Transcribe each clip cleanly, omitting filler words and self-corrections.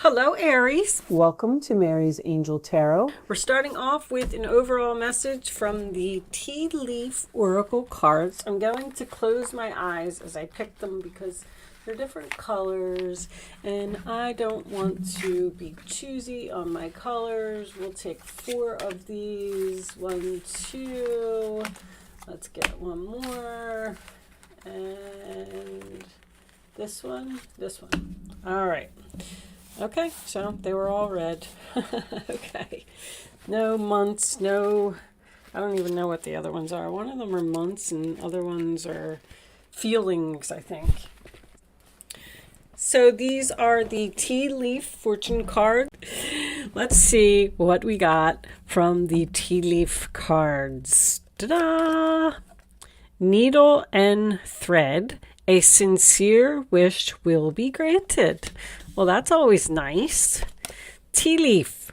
Hello, Aries. Welcome to Mary's Angel Tarot. We're starting off with an overall message from the Tea Leaf Oracle cards. I'm going to close my eyes as I pick them because they're different colors and I don't want to be choosy on my colors. We'll take 4 of these. 1, 2. Let's get one more. And this one. All right. Okay, so they were all red. Okay. No months, no, I don't even know what the other ones are. One of them are months and other ones are feelings, I think. So these are the Tea Leaf Fortune card. Let's see what we got from the Tea Leaf cards. Ta-da! Needle and thread. A sincere wish will be granted. Well, that's always nice. Tea leaf.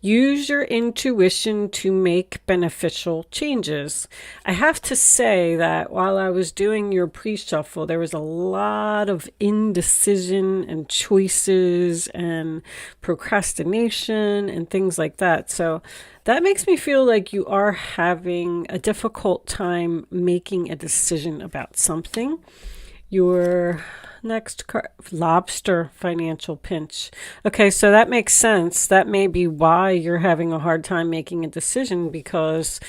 Use your intuition to make beneficial changes. I have to say that while I was doing your pre-shuffle, there was a lot of indecision and choices and procrastination and things like that. So that makes me feel like you are having a difficult time making a decision about something. Your next card, lobster financial pinch. Okay, so that makes sense. That may be why you're having a hard time making a decision, because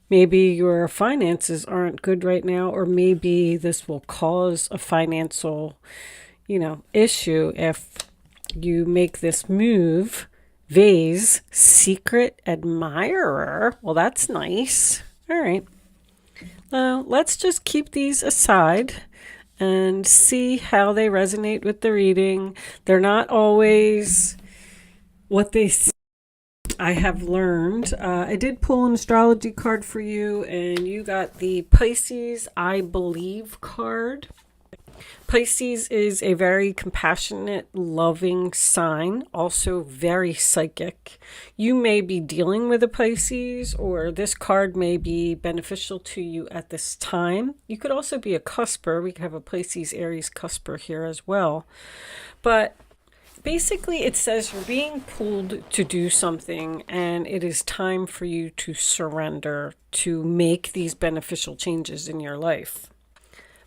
maybe your finances aren't good right now, or maybe this will cause a financial, issue if you make this move. Vase, secret admirer. Well, that's nice. All right. Let's just keep these aside and see how they resonate with the reading. They're not always what they say. I have learned. I did pull an astrology card for you, and you got the Pisces I Believe card. Pisces is a very compassionate, loving sign, also very psychic. You may be dealing with a Pisces, or this card may be beneficial to you at this time. You could also be a cusper. We could have a Pisces Aries cusper here as well. But basically, it says you're being pulled to do something, and it is time for you to surrender, to make these beneficial changes in your life.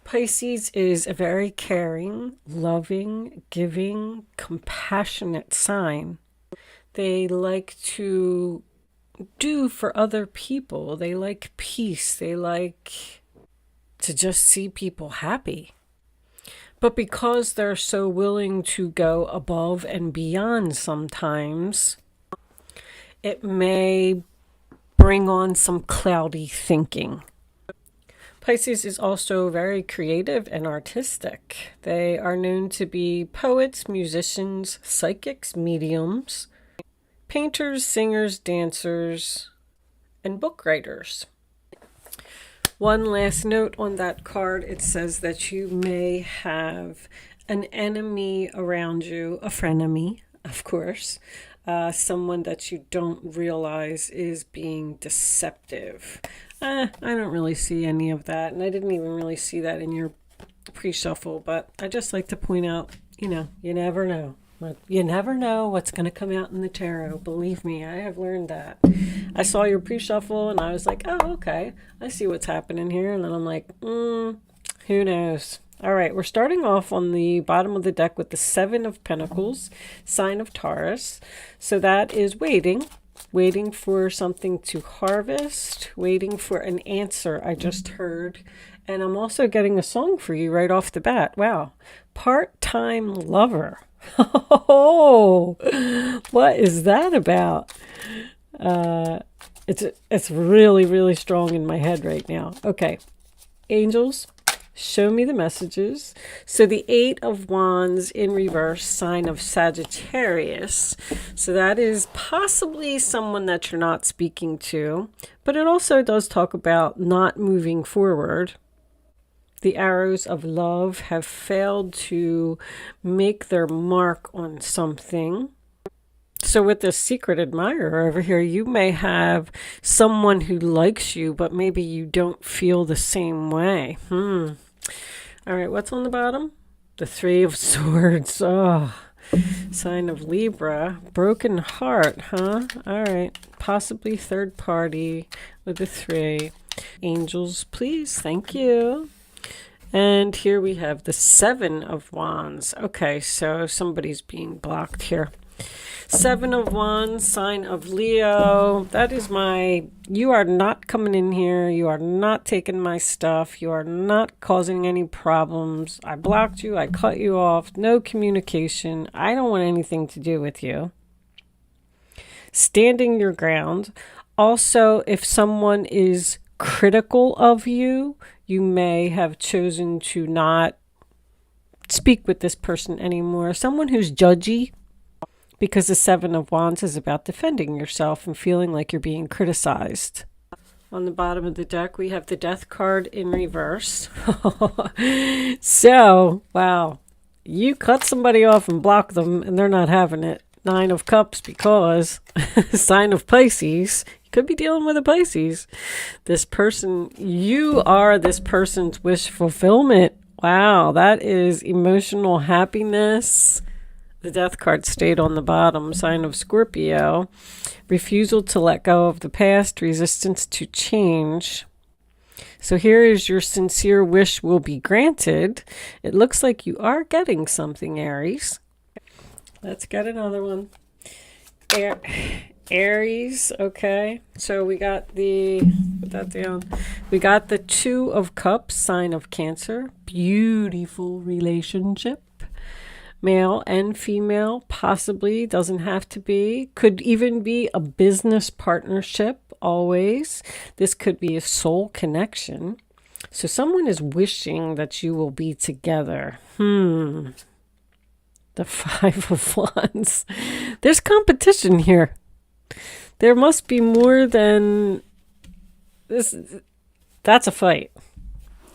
Pisces is a very caring, loving, giving, compassionate sign. They like to do for other people. They like peace. They like to just see people happy. But because they're so willing to go above and beyond sometimes, it may bring on some cloudy thinking. Pisces is also very creative and artistic. They are known to be poets, musicians, psychics, mediums, painters, singers, dancers, and book writers. One last note on that card, it says that you may have an enemy around you, a frenemy, of course, someone that you don't realize is being deceptive. I don't really see any of that, and I didn't even really see that in your pre-shuffle, but I just like to point out, you never know. You never know what's going to come out in the tarot. Believe me, I have learned that. I saw your pre-shuffle, and I was like, oh, okay, I see what's happening here, and then I'm like, who knows? All right, we're starting off on the bottom of the deck with the 7 of Pentacles, sign of Taurus. So that is waiting for something to harvest, waiting for an answer, I just heard. And I'm also getting a song for you right off the bat. Wow. Part-time lover. Oh, what is that about? It's really, really strong in my head right now. Okay. Angels, show me the messages. So the 8 of Wands in reverse, sign of Sagittarius. So that is possibly someone that you're not speaking to, but it also does talk about not moving forward. The arrows of love have failed to make their mark on something. So with this secret admirer over here, you may have someone who likes you, but maybe you don't feel the same way. All right, what's on the bottom? The 3 of Swords. Oh, Sign of Libra. Broken heart, huh? All right. Possibly third party with a 3. Angels, please. Thank you. And here we have the 7 of Wands. Okay, so somebody's being blocked here. 7 of Wands, sign of Leo. That is you are not coming in here. You are not taking my stuff. You are not causing any problems. I blocked you. I cut you off. No communication. I don't want anything to do with you. Standing your ground. Also, if someone is critical of you, you may have chosen to not speak with this person anymore. Someone who's judgy, because the 7 of Wands is about defending yourself and feeling like you're being criticized. On the bottom of the deck, we have the Death card in reverse. So, wow, you cut somebody off and block them, and they're not having it. 9 of Cups, because sign of Pisces. You could be dealing with a Pisces. This person, you are this person's wish fulfillment. Wow, that is emotional happiness. The Death card stayed on the bottom. Sign of Scorpio. Refusal to let go of the past. Resistance to change. So here is your sincere wish will be granted. It looks like you are getting something, Aries. Let's get another one. Aries, okay. So we got put that down. We got the 2 of Cups, sign of Cancer. Beautiful relationship. Male and female, possibly, doesn't have to be. Could even be a business partnership, always. This could be a soul connection. So someone is wishing that you will be together. The 5 of Wands. There's competition here. There must be more than this. That's a fight.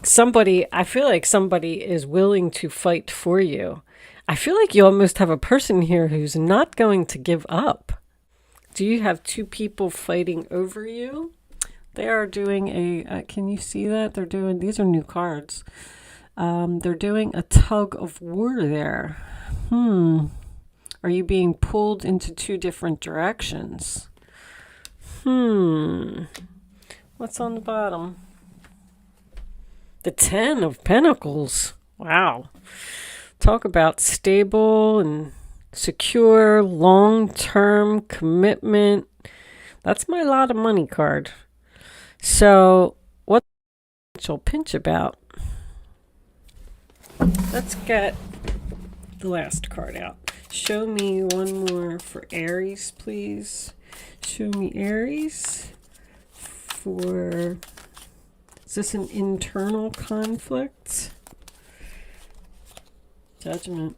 I feel like somebody is willing to fight for you. I feel like you almost have a person here who's not going to give up. Do you have 2 people fighting over you? They are doing can you see that? These are new cards. They're doing a tug of war there. Are you being pulled into 2 different directions? What's on the bottom? The 10 of Pentacles. Wow. Talk about stable and secure, long-term commitment. That's my lot of money card. So what's the financial pinch about? Let's get the last card out. Show me one more for Aries, please. Show me Aries is this an internal conflict? Judgment.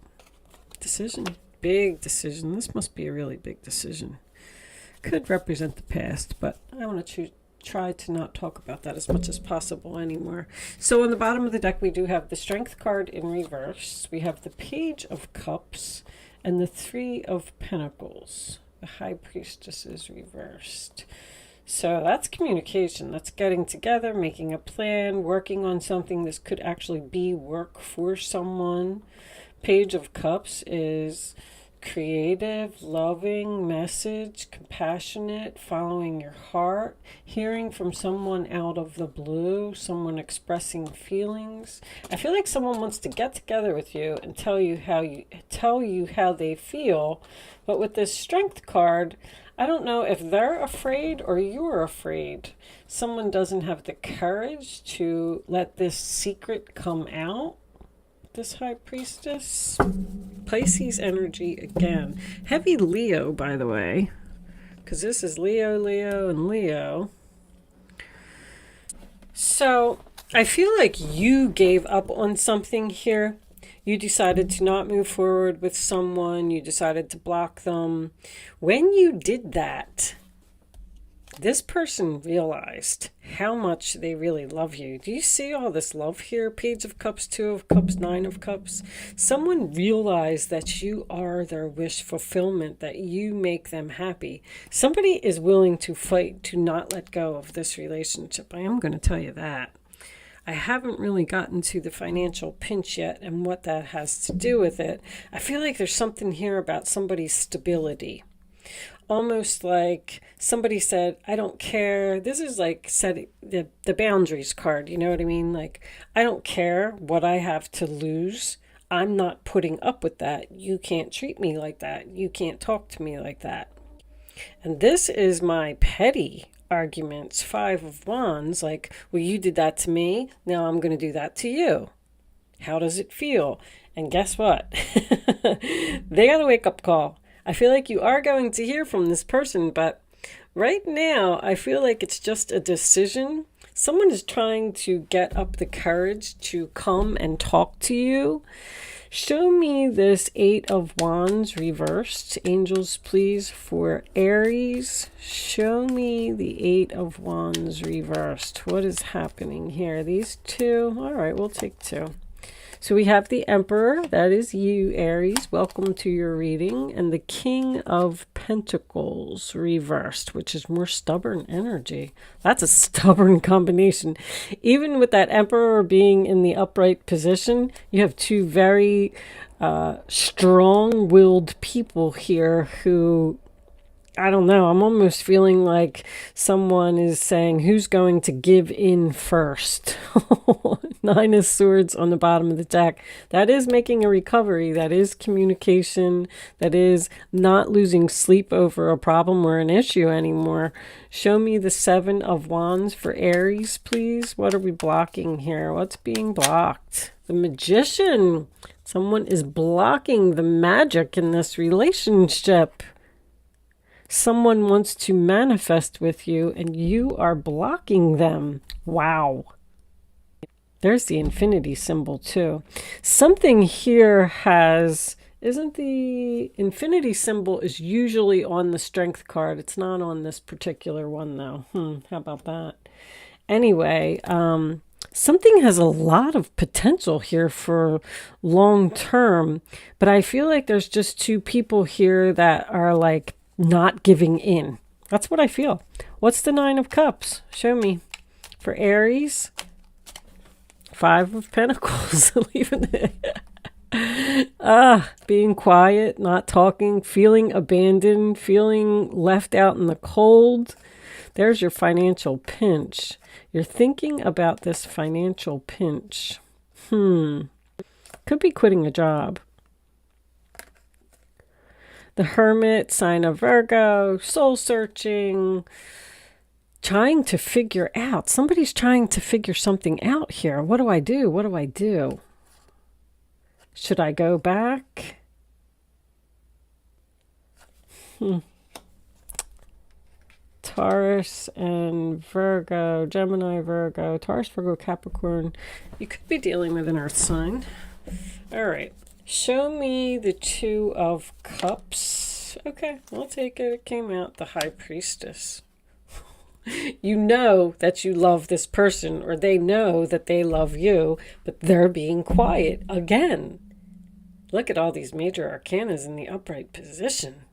Decision. Big decision. This must be a really big decision. Could represent the past, but I want to try to not talk about that as much as possible anymore. So on the bottom of the deck, we do have the Strength card in reverse. We have the Page of Cups and the 3 of Pentacles. The High Priestess is reversed. So that's communication. That's getting together, making a plan, working on something. This could actually be work for someone. Page of Cups is creative, loving, message, compassionate, following your heart, hearing from someone out of the blue, someone expressing feelings. I feel like someone wants to get together with you and tell you how they feel. But with this Strength card, I don't know if they're afraid or you're afraid. Someone doesn't have the courage to let this secret come out. This High Priestess. Pisces energy again. Heavy Leo, by the way. Because this is Leo, Leo, and Leo. So, I feel like you gave up on something here. You decided to not move forward with someone. You decided to block them. When you did that, this person realized how much they really love you. Do you see all this love here? Page of Cups, 2 of Cups, 9 of Cups. Someone realized that you are their wish fulfillment, that you make them happy. Somebody is willing to fight to not let go of this relationship. I am going to tell you that. I haven't really gotten to the financial pinch yet and what that has to do with it. I feel like there's something here about somebody's stability. Almost like somebody said, I don't care. This is like setting the boundaries card. You know what I mean? Like, I don't care what I have to lose. I'm not putting up with that. You can't treat me like that. You can't talk to me like that. And this is my petty arguments. 5 of Wands. Like, well, you did that to me. Now I'm going to do that to you. How does it feel? And guess what? They got a wake-up call. I feel like you are going to hear from this person, but right now I feel like it's just a decision. Someone is trying to get up the courage to come and talk to you. Show me this 8 of Wands reversed. Angels, please, for Aries. Show me the 8 of Wands reversed. What is happening here? These two? All right, we'll take 2. So we have the Emperor, that is you, Aries. Welcome to your reading. And the King of Pentacles reversed, which is more stubborn energy. That's a stubborn combination. Even with that Emperor being in the upright position, you have 2 very strong-willed people here who, I don't know, I'm almost feeling like someone is saying, who's going to give in first? 9 of Swords on the bottom of the deck. That is making a recovery. That is communication. That is not losing sleep over a problem or an issue anymore. Show me the 7 of Wands for Aries, please. What are we blocking here? What's being blocked? The Magician. Someone is blocking the magic in this relationship. Someone wants to manifest with you and you are blocking them. Wow. There's the infinity symbol too. Something here has, isn't the infinity symbol is usually on the strength card. It's not on this particular one though. How about that? Anyway, something has a lot of potential here for long term, but I feel like there's just 2 people here that are like not giving in. That's what I feel. What's the 9 of Cups? Show me. For Aries, 5 of Pentacles. Leaving it. Being quiet, not talking, feeling abandoned, feeling left out in the cold. There's your financial pinch. You're thinking about this financial pinch. Could be quitting a job. The Hermit, sign of Virgo, soul searching, trying to figure out. Somebody's trying to figure something out here. What do I do? What do I do? Should I go back? Taurus and Virgo, Gemini, Virgo, Taurus, Virgo, Capricorn. You could be dealing with an earth sign. All right. Show me the 2 of Cups. Okay, I'll take it. It came out the High Priestess. You know that you love this person, or they know that they love you, but they're being quiet again. Look at all these major arcanas in the upright position.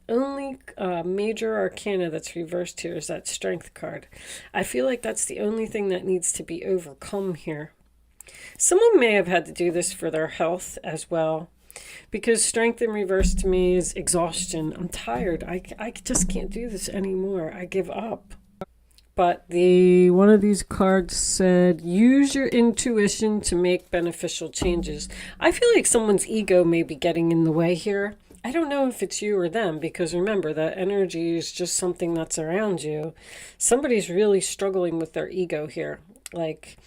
Only major arcana that's reversed here is that Strength card. I feel like that's the only thing that needs to be overcome here. Someone may have had to do this for their health as well, because Strength in reverse to me is exhaustion. I'm tired. I just can't do this anymore. I give up. But one of these cards said, use your intuition to make beneficial changes. I feel like someone's ego may be getting in the way here. I don't know if it's you or them, because remember, that energy is just something that's around you. Somebody's really struggling with their ego here. Like,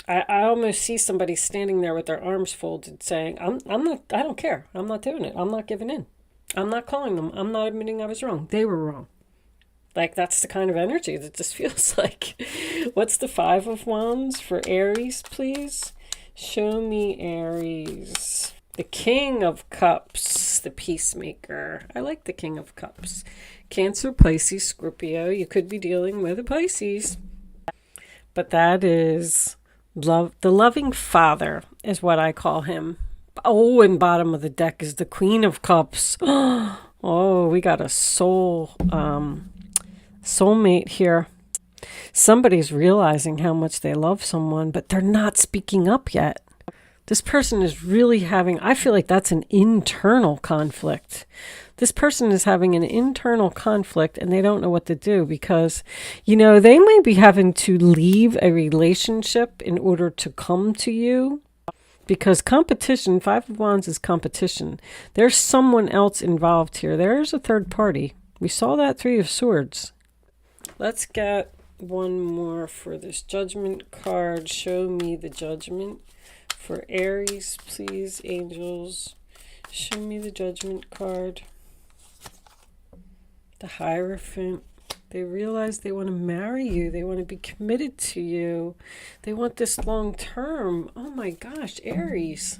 I almost see somebody standing there with their arms folded saying, I don't care. I'm not doing it. I'm not giving in. I'm not calling them. I'm not admitting I was wrong. They were wrong. Like, that's the kind of energy that this feels like. What's the 5 of Wands for Aries, please? Show me Aries. The King of Cups, the Peacemaker. I like the King of Cups. Cancer, Pisces, Scorpio. You could be dealing with a Pisces. But that is love. The loving father is what I call him. Oh, and bottom of the deck is the Queen of Cups. Oh, we got a soulmate here. Somebody's realizing how much they love someone, but they're not speaking up yet. This person is really having, I feel like that's an internal conflict. This person is having an internal conflict and they don't know what to do because, they might be having to leave a relationship in order to come to you. Because competition, Five of Wands is competition. There's someone else involved here. There's a third party. We saw that Three of Swords. Let's get one more for this Judgment card. Show me the Judgment for Aries, please, angels. Show me the Judgment card. The Hierophant. They realize they want to marry you. They want to be committed to you. They want this long term. Oh my gosh, Aries.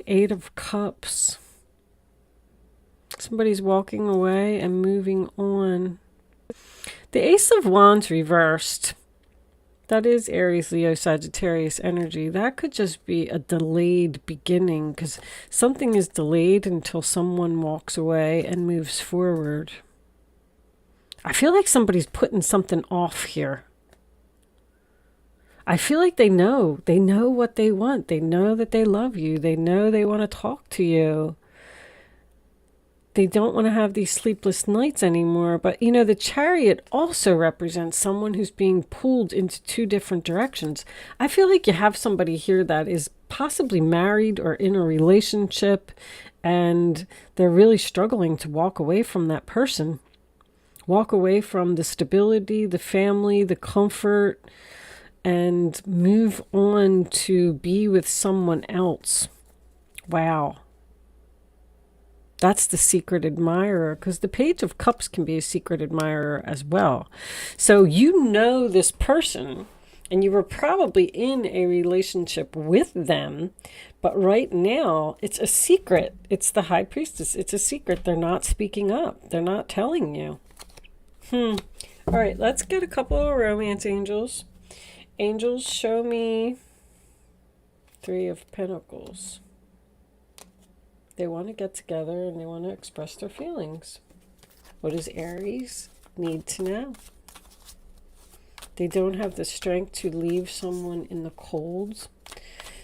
Eight of Cups. Somebody's walking away and moving on. The Ace of Wands reversed. That is Aries, Leo, Sagittarius energy. That could just be a delayed beginning because something is delayed until someone walks away and moves forward. I feel like somebody's putting something off here. I feel like they know what they want. They know that they love you. They know they want to talk to you. They don't want to have these sleepless nights anymore. But, the Chariot also represents someone who's being pulled into two different directions. I feel like you have somebody here that is possibly married or in a relationship, and they're really struggling to walk away from that person. Walk away from the stability, the family, the comfort, and move on to be with someone else. Wow. That's the secret admirer, because the Page of Cups can be a secret admirer as well. So this person, and you were probably in a relationship with them, but right now it's a secret. It's the High Priestess. It's a secret. They're not speaking up. They're not telling you. All right, let's get a couple of romance angels. Angels, show me Three of Pentacles. They want to get together and they want to express their feelings. What does Aries need to know? They don't have the strength to leave someone in the cold.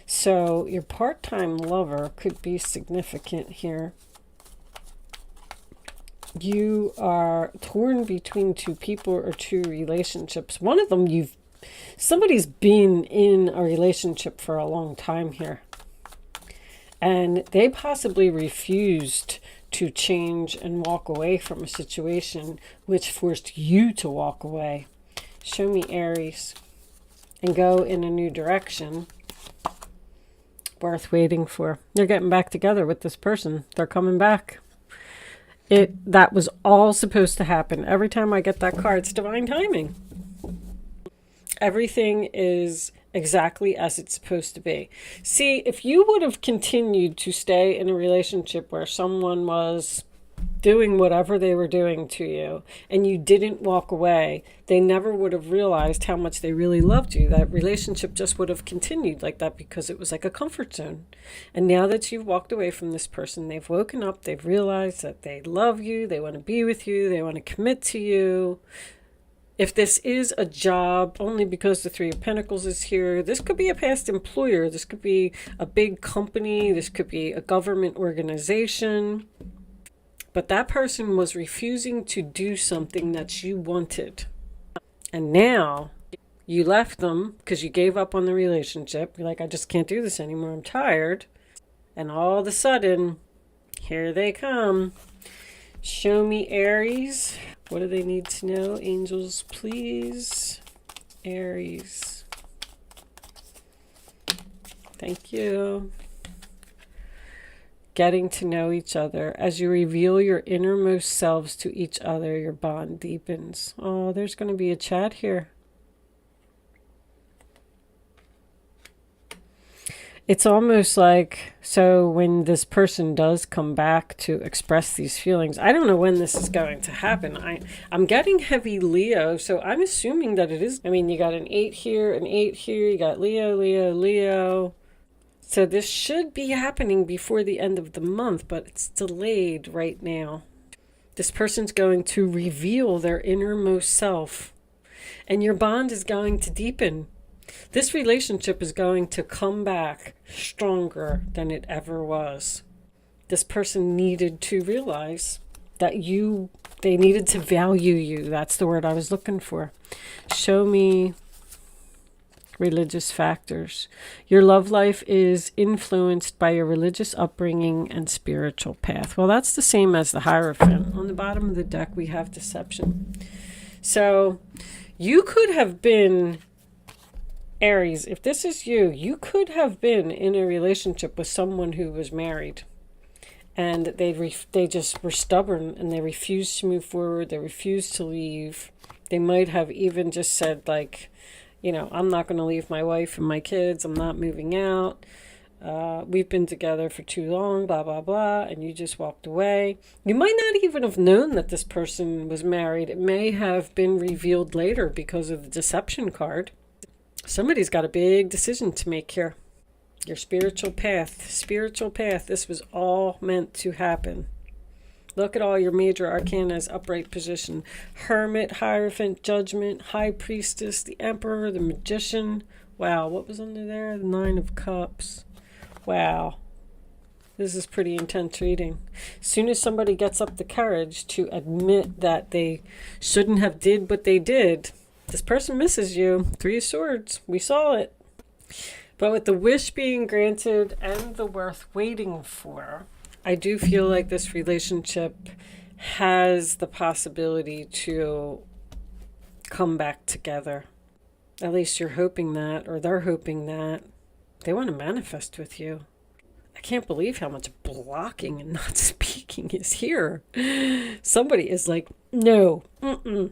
So your part-time lover could be significant here. You are torn between two people or two relationships. One of them, somebody's been in a relationship for a long time here. And they possibly refused to change and walk away from a situation which forced you to walk away. Show me Aries. And go in a new direction. Worth waiting for. They're getting back together with this person. They're coming back. That was all supposed to happen. Every time I get that card, it's divine timing. Everything is exactly as it's supposed to be. See, if you would have continued to stay in a relationship where someone was doing whatever they were doing to you and you didn't walk away, they never would have realized how much they really loved you. That relationship just would have continued like that because it was like a comfort zone. And now that you've walked away from this person, they've woken up, they've realized that they love you, they want to be with you, they want to commit to you. If this is a job, only because the Three of Pentacles is here, this could be a past employer. This could be a big company. This could be a government organization. But that person was refusing to do something that you wanted. And now you left them because you gave up on the relationship. You're like, I just can't do this anymore. I'm tired. And all of a sudden, here they come. Show me Aries. What do they need to know? Angels, please. Aries. Thank you. Getting to know each other. As you reveal your innermost selves to each other, your bond deepens. Oh, there's going to be a chat here. It's almost like, so when this person does come back to express these feelings, I don't know when this is going to happen. I'm getting heavy Leo, so I'm assuming that it is. I mean, you got an 8 here, an 8 here, you got Leo, Leo, Leo. So this should be happening before the end of the month, but it's delayed right now. This person's going to reveal their innermost self, and your bond is going to deepen. This relationship is going to come back stronger than it ever was. This person needed to realize that they needed to value you. That's the word I was looking for. Show me religious factors. Your love life is influenced by your religious upbringing and spiritual path. Well, that's the same as the Hierophant. On the bottom of the deck, we have deception. So you could have been, Aries, if this is you, you could have been in a relationship with someone who was married. And they just were stubborn and they refused to move forward. They refused to leave. They might have even just said, like, I'm not going to leave my wife and my kids. I'm not moving out. We've been together for too long, blah, blah, blah. And you just walked away. You might not even have known that this person was married. It may have been revealed later because of the deception card. Somebody's got a big decision to make here. Your spiritual path. This was all meant to happen. Look at all your major arcana's upright position. Hermit, Hierophant, Judgment, High Priestess, the Emperor, the Magician. Wow, what was under there? The Nine of Cups. Wow. This is pretty intense reading. As soon as somebody gets up the courage to admit that they shouldn't have did what they did, this person misses you. Three of Swords. We saw it. But with the wish being granted and the worth waiting for, I do feel like this relationship has the possibility to come back together. At least you're hoping that, or they're hoping that. They want to manifest with you. I can't believe how much blocking and not speaking is here. Somebody is like, no. Mm-mm.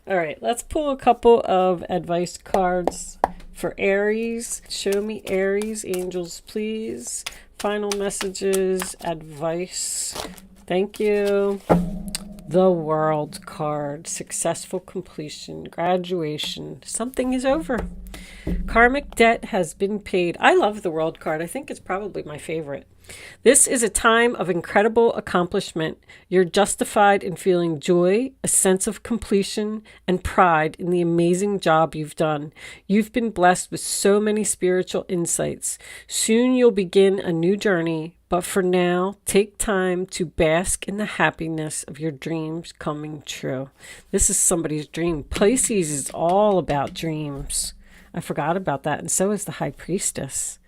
All right, let's pull a couple of advice cards for Aries. Show me Aries, angels, please. Final messages, advice. Thank you. The World card. Successful completion, graduation. Something is over. Karmic debt has been paid. I love the World card. I think it's probably my favorite. This is a time of incredible accomplishment. You're justified in feeling joy, a sense of completion, and pride in the amazing job you've done. You've been blessed with so many spiritual insights. Soon you'll begin a new journey, but for now, take time to bask in the happiness of your dreams coming true. This is somebody's dream. Pisces is all about dreams. I forgot about that, and so is the High Priestess.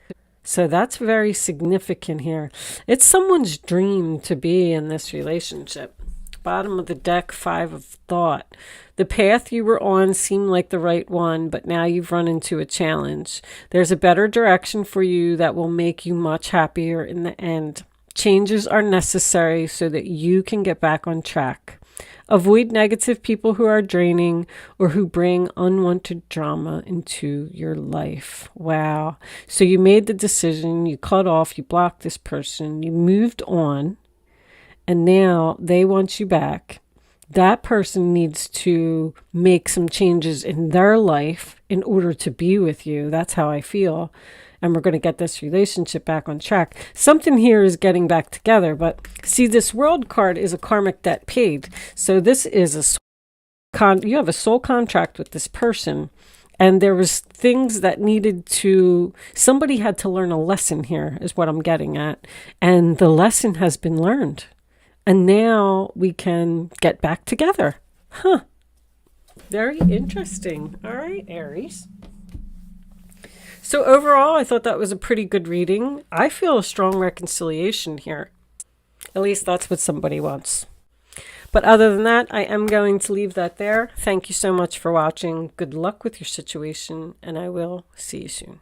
So that's very significant here. It's someone's dream to be in this relationship. Bottom of the deck, Five of Thought. The path you were on seemed like the right one, but now you've run into a challenge. There's a better direction for you that will make you much happier in the end. Changes are necessary so that you can get back on track. Avoid negative people who are draining or who bring unwanted drama into your life. Wow. So you made the decision, you cut off, you blocked this person, you moved on, and now they want you back. That person needs to make some changes in their life in order to be with you. That's how I feel. And we're going to get this relationship back on track. Something here is getting back together. But see, this World card is a karmic debt paid. So this is you have a soul contract with this person. And there was things that somebody had to learn a lesson here is what I'm getting at. And the lesson has been learned. And now we can get back together. Huh. Very interesting. All right, Aries. So overall, I thought that was a pretty good reading. I feel a strong reconciliation here. At least that's what somebody wants. But other than that, I am going to leave that there. Thank you so much for watching. Good luck with your situation, and I will see you soon.